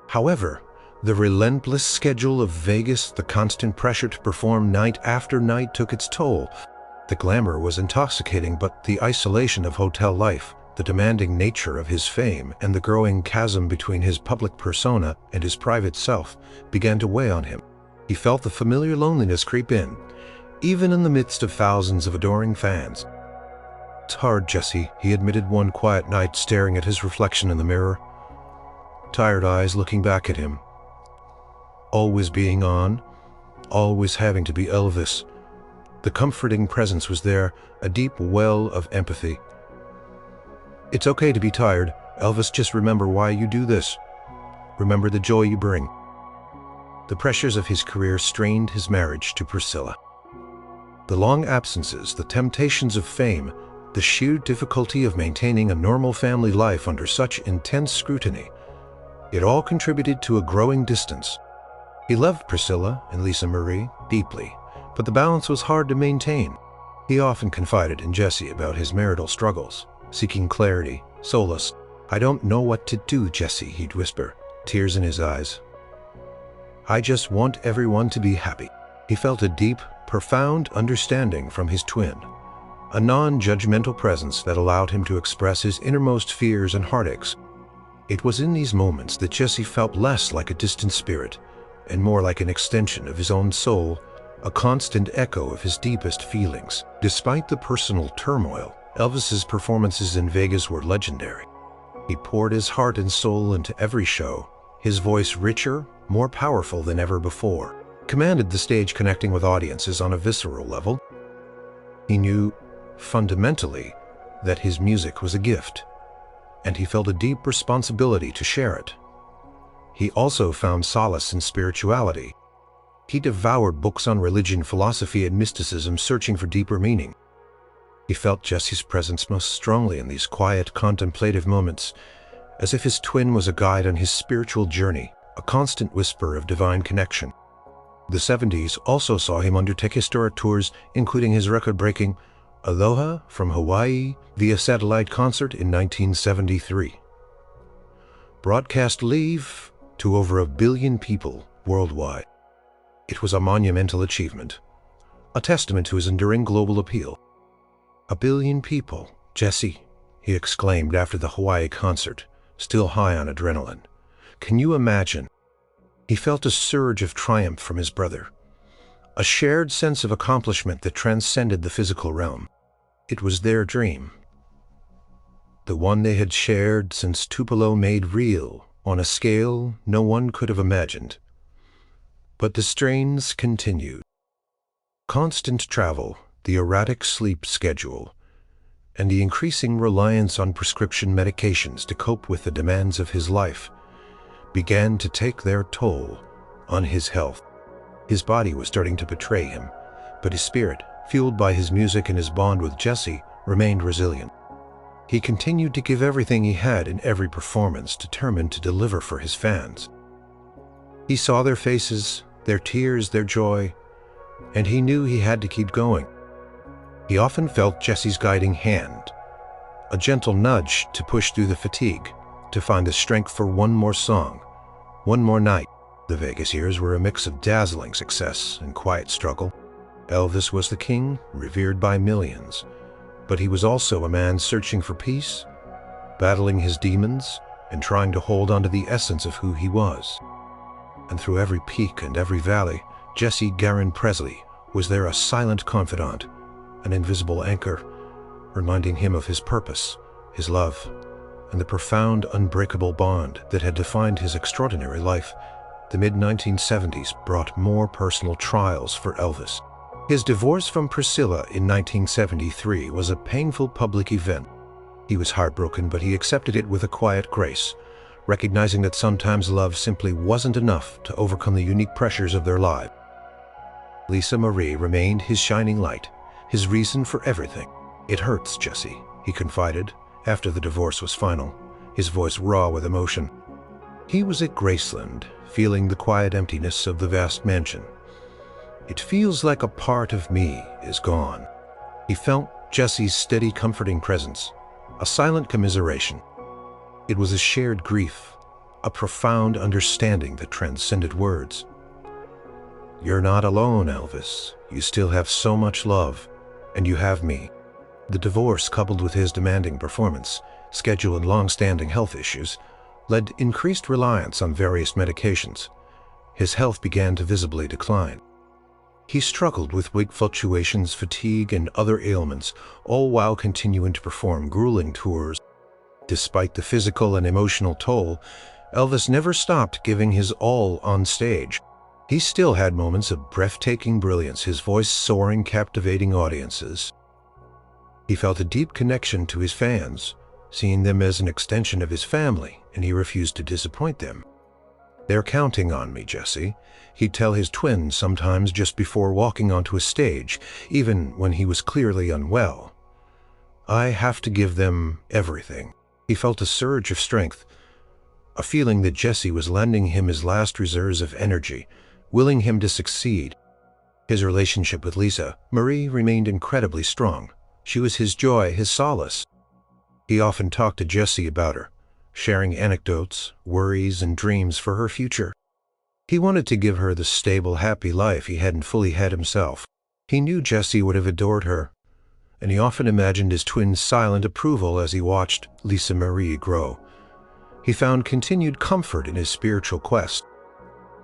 Speaker 1: However, the relentless schedule of Vegas, the constant pressure to perform night after night took its toll. The glamour was intoxicating, but the isolation of hotel life, the demanding nature of his fame, and the growing chasm between his public persona and his private self began to weigh on him. He felt the familiar loneliness creep in, even in the midst of thousands of adoring fans. "It's hard, Jesse," he admitted one quiet night, staring at his reflection in the mirror. Tired eyes looking back at him. Always being on, always having to be Elvis. The comforting presence was there, a deep well of empathy. "It's okay to be tired, Elvis. Just remember why you do this. Remember the joy you bring." The pressures of his career strained his marriage to Priscilla. The long absences, the temptations of fame, the sheer difficulty of maintaining a normal family life under such intense scrutiny, it all contributed to a growing distance. He loved Priscilla and Lisa Marie deeply, but the balance was hard to maintain. He often confided in Jesse about his marital struggles, seeking clarity, solace. "I don't know what to do, Jesse," he'd whisper, tears in his eyes. "I just want everyone to be happy." He felt a deep, profound understanding from his twin, a non-judgmental presence that allowed him to express his innermost fears and heartaches. It was in these moments that Jesse felt less like a distant spirit and more like an extension of his own soul, a constant echo of his deepest feelings. Despite the personal turmoil, Elvis's performances in Vegas were legendary. He poured his heart and soul into every show, his voice richer, more powerful than ever before, commanded the stage, connecting with audiences on a visceral level. He knew, fundamentally, that his music was a gift, and he felt a deep responsibility to share it. He also found solace in spirituality. He devoured books on religion, philosophy, and mysticism, searching for deeper meaning. He felt Jesse's presence most strongly in these quiet, contemplative moments, as if his twin was a guide on his spiritual journey, a constant whisper of divine connection. The '70s also saw him undertake historic tours, including his record-breaking Aloha from Hawaii via satellite concert in 1973. Broadcast live to over 1 billion people worldwide. It was a monumental achievement, a testament to his enduring global appeal. "1 billion people, Jesse," he exclaimed after the Hawaii concert, still high on adrenaline. "Can you imagine?" He felt a surge of triumph from his brother, a shared sense of accomplishment that transcended the physical realm. It was their dream, the one they had shared since Tupelo made real on a scale no one could have imagined. But the strains continued. Constant travel, the erratic sleep schedule, and the increasing reliance on prescription medications to cope with the demands of his life began to take their toll on his health. His body was starting to betray him, but his spirit, fueled by his music and his bond with Jesse, remained resilient. He continued to give everything he had in every performance, determined to deliver for his fans. He saw their faces, their tears, their joy, and he knew he had to keep going. He often felt Jesse's guiding hand, a gentle nudge to push through the fatigue, to find the strength for one more song, one more night. The Vegas years were a mix of dazzling success and quiet struggle. Elvis was the king, revered by millions, but he was also a man searching for peace, battling his demons, and trying to hold on to the essence of who he was. And through every peak and every valley, Jesse "Garon" Presley was there, a silent confidant, an invisible anchor, reminding him of his purpose, his love, and the profound, unbreakable bond that had defined his extraordinary life. The mid-1970s brought more personal trials for Elvis. His divorce from Priscilla in 1973 was a painful public event. He was heartbroken, but he accepted it with a quiet grace, recognizing that sometimes love simply wasn't enough to overcome the unique pressures of their lives. Lisa Marie remained his shining light, his reason for everything. "It hurts, Jesse," he confided after the divorce was final, his voice raw with emotion. He was at Graceland, feeling the quiet emptiness of the vast mansion. "It feels like a part of me is gone." He felt Jesse's steady, comforting presence, a silent commiseration. It was a shared grief, a profound understanding that transcended words. "You're not alone, Elvis. You still have so much love, and you have me." The divorce, coupled with his demanding performance, schedule, and long-standing health issues, led to increased reliance on various medications. His health began to visibly decline. He struggled with weight fluctuations, fatigue, and other ailments, all while continuing to perform grueling tours. Despite the physical and emotional toll, Elvis never stopped giving his all on stage. He still had moments of breathtaking brilliance, his voice soaring, captivating audiences. He felt a deep connection to his fans, seeing them as an extension of his family, and he refused to disappoint them. "They're counting on me, Jesse," he'd tell his twins sometimes just before walking onto a stage, even when he was clearly unwell. "I have to give them everything." He felt a surge of strength, a feeling that Jesse was lending him his last reserves of energy, willing him to succeed. His relationship with Lisa Marie remained incredibly strong. She was his joy, his solace. He often talked to Jesse about her, sharing anecdotes, worries, and dreams for her future. He wanted to give her the stable, happy life he hadn't fully had himself. He knew Jesse would have adored her, and he often imagined his twins' silent approval as he watched Lisa Marie grow. He found continued comfort in his spiritual quest.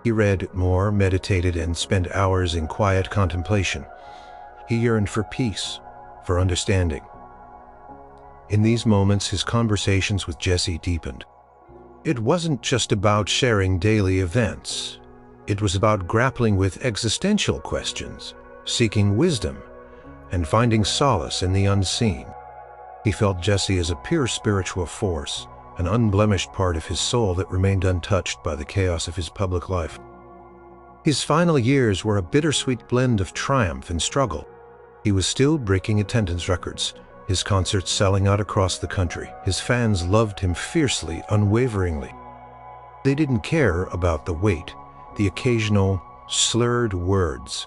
Speaker 1: He read more, meditated, and spent hours in quiet contemplation. He yearned for peace, for understanding. In these moments, his conversations with Jesse deepened. It wasn't just about sharing daily events. It was about grappling with existential questions, seeking wisdom, and finding solace in the unseen. He felt Jesse as a pure spiritual force, an unblemished part of his soul that remained untouched by the chaos of his public life. His final years were a bittersweet blend of triumph and struggle. He was still breaking attendance records, his concerts selling out across the country. His fans loved him fiercely, unwaveringly. They didn't care about the weight, the occasional slurred words.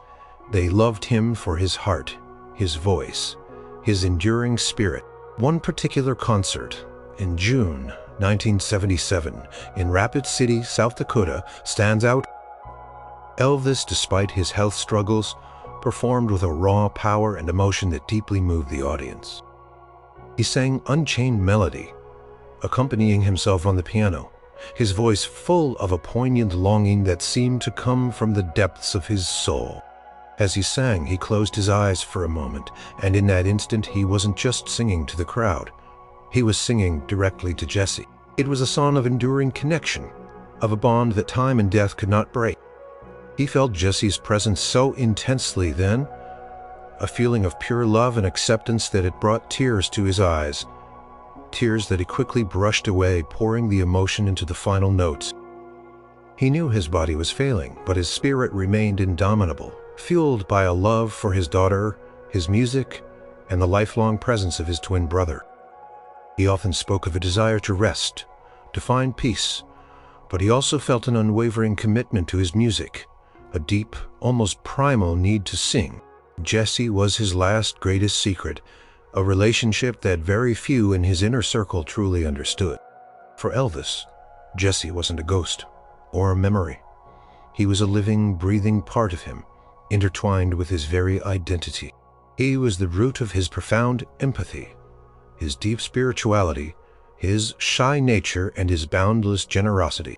Speaker 1: They loved him for his heart, his voice, his enduring spirit. One particular concert, in June 1977, in Rapid City, South Dakota, stands out. Elvis, despite his health struggles, performed with a raw power and emotion that deeply moved the audience. He sang unchained melody, accompanying himself on the piano, his voice full of a poignant longing that seemed to come from the depths of his soul. As he sang, he closed his eyes for a moment, and in that instant he wasn't just singing to the crowd. He was singing directly to Jessie. It was a song of enduring connection, of a bond that time and death could not break. He felt Jessie's presence so intensely then, a feeling of pure love and acceptance that it brought tears to his eyes, tears that he quickly brushed away, pouring the emotion into the final notes. He knew his body was failing, but his spirit remained indomitable, fueled by a love for his daughter, his music, and the lifelong presence of his twin brother. He often spoke of a desire to rest, to find peace, but he also felt an unwavering commitment to his music, a deep, almost primal need to sing. Jessie was his last greatest secret, a relationship that very few in his inner circle truly understood. For Elvis, Jessie wasn't a ghost or a memory. He was a living, breathing part of him, intertwined with his very identity. He was the root of his profound empathy, his deep spirituality, his shy nature, and his boundless generosity.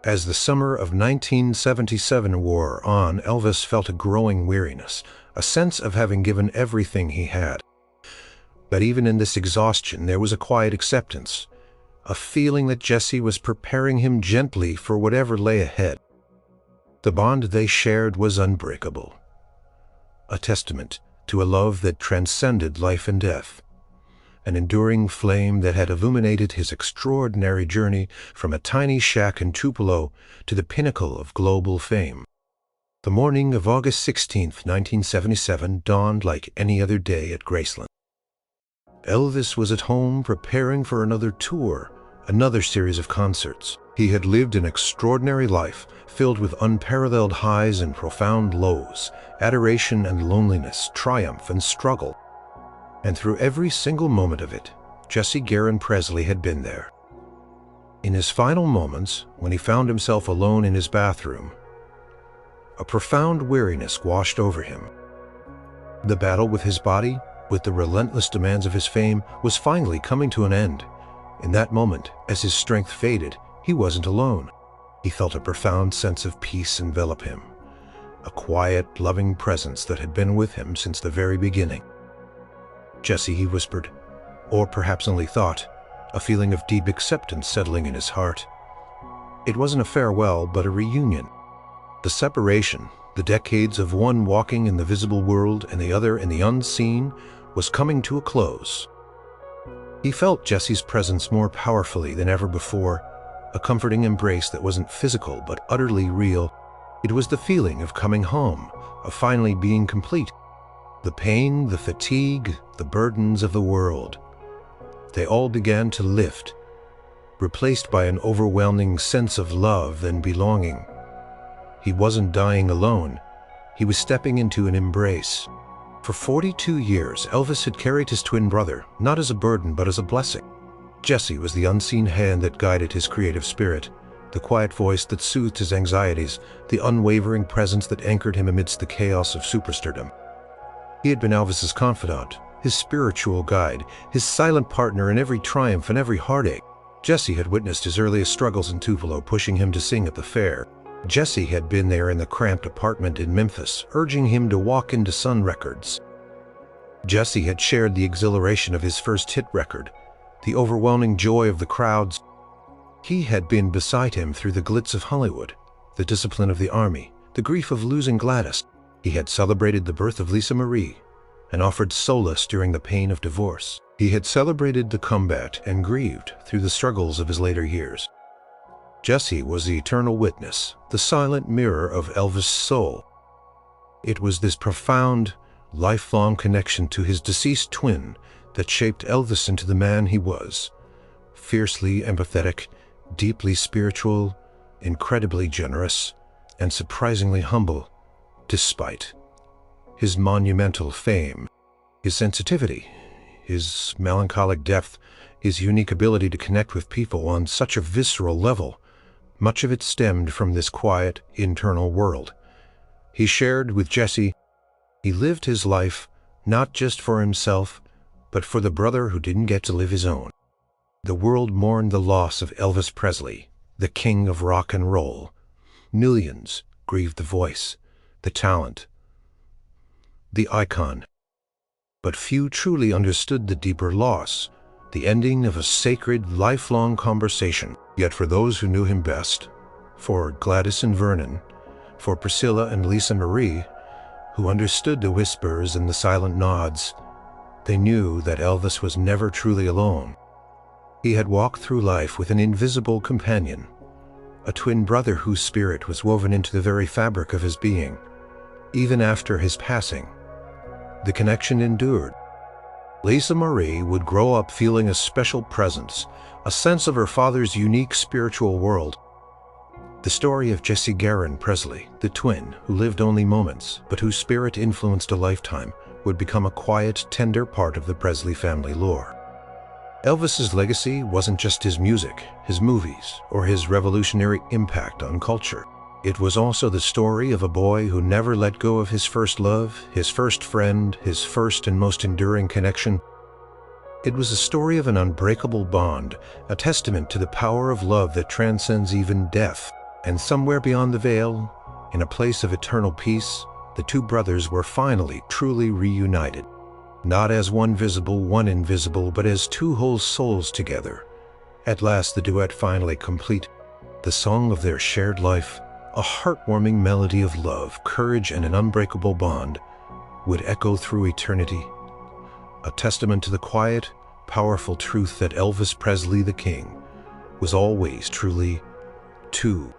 Speaker 1: As the summer of 1977 wore on, Elvis felt a growing weariness, a sense of having given everything he had. But even in this exhaustion, there was a quiet acceptance, a feeling that Jessie was preparing him gently for whatever lay ahead. The bond they shared was unbreakable, a testament to a love that transcended life and death, an enduring flame that had illuminated his extraordinary journey from a tiny shack in Tupelo to the pinnacle of global fame. The morning of August 16, 1977, dawned like any other day at Graceland. Elvis was at home preparing for another tour, another series of concerts. He had lived an extraordinary life, filled with unparalleled highs and profound lows, adoration and loneliness, triumph and struggle. And through every single moment of it, Garon Presley had been there. In his final moments, when he found himself alone in his bathroom, a profound weariness washed over him. The battle with his body, with the relentless demands of his fame, was finally coming to an end. In that moment, as his strength faded, he wasn't alone. He felt a profound sense of peace envelop him, a quiet, loving presence that had been with him since the very beginning. "Jessie," he whispered, or perhaps only thought, a feeling of deep acceptance settling in his heart. It wasn't a farewell, but a reunion. The separation, the decades of one walking in the visible world and the other in the unseen, was coming to a close. He felt Jessie's presence more powerfully than ever before, a comforting embrace that wasn't physical but utterly real. It was the feeling of coming home, of finally being complete. The pain, the fatigue, the burdens of the world, they all began to lift, replaced by an overwhelming sense of love and belonging. He wasn't dying alone. He was stepping into an embrace. For 42 years, Elvis had carried his twin brother, not as a burden but as a blessing. Jessie was the unseen hand that guided his creative spirit, the quiet voice that soothed his anxieties, the unwavering presence that anchored him amidst the chaos of superstardom. He had been Elvis's confidant, his spiritual guide, his silent partner in every triumph and every heartache. Jessie had witnessed his earliest struggles in Tupelo, pushing him to sing at the fair. Jessie had been there in the cramped apartment in Memphis, urging him to walk into Sun Records. Jessie had shared the exhilaration of his first hit record, the overwhelming joy of the crowds. He had been beside him through the glitz of Hollywood, the discipline of the army, the grief of losing Gladys. He had celebrated the birth of Lisa Marie and offered solace during the pain of divorce. He had celebrated the combat and grieved through the struggles of his later years. Jessie was the eternal witness, the silent mirror of Elvis' soul. It was this profound, lifelong connection to his deceased twin that shaped Elvis into the man he was, fiercely empathetic, deeply spiritual, incredibly generous, and surprisingly humble, despite his monumental fame. His sensitivity, his melancholic depth, his unique ability to connect with people on such a visceral level Much of it stemmed from this quiet, internal world. He shared with Jesse, he lived his life not just for himself, but for the brother who didn't get to live his own. The world mourned the loss of Elvis Presley, the king of rock and roll. Millions grieved the voice, the talent, the icon. But few truly understood the deeper loss, the ending of a sacred, lifelong conversation. Yet for those who knew him best, for Gladys and Vernon, for Priscilla and Lisa Marie, who understood the whispers and the silent nods, they knew that Elvis was never truly alone. He had walked through life with an invisible companion, a twin brother whose spirit was woven into the very fabric of his being. Even after his passing, the connection endured. Lisa Marie would grow up feeling a special presence, a sense of her father's unique spiritual world. The story of Garon Presley, the twin who lived only moments, but whose spirit influenced a lifetime, would become a quiet, tender part of the Presley family lore. Elvis's legacy wasn't just his music, his movies, or his revolutionary impact on culture. It was also the story of a boy who never let go of his first love, his first friend, his first and most enduring connection. It was a story of an unbreakable bond, a testament to the power of love that transcends even death. And somewhere beyond the veil, in a place of eternal peace, the two brothers were finally truly reunited. Not as one visible, one invisible, but as two whole souls together. At last the duet finally complete, the song of their shared life, a heartwarming melody of love, courage, and an unbreakable bond, would echo through eternity. A testament to the quiet, powerful truth that Elvis Presley the King was always truly two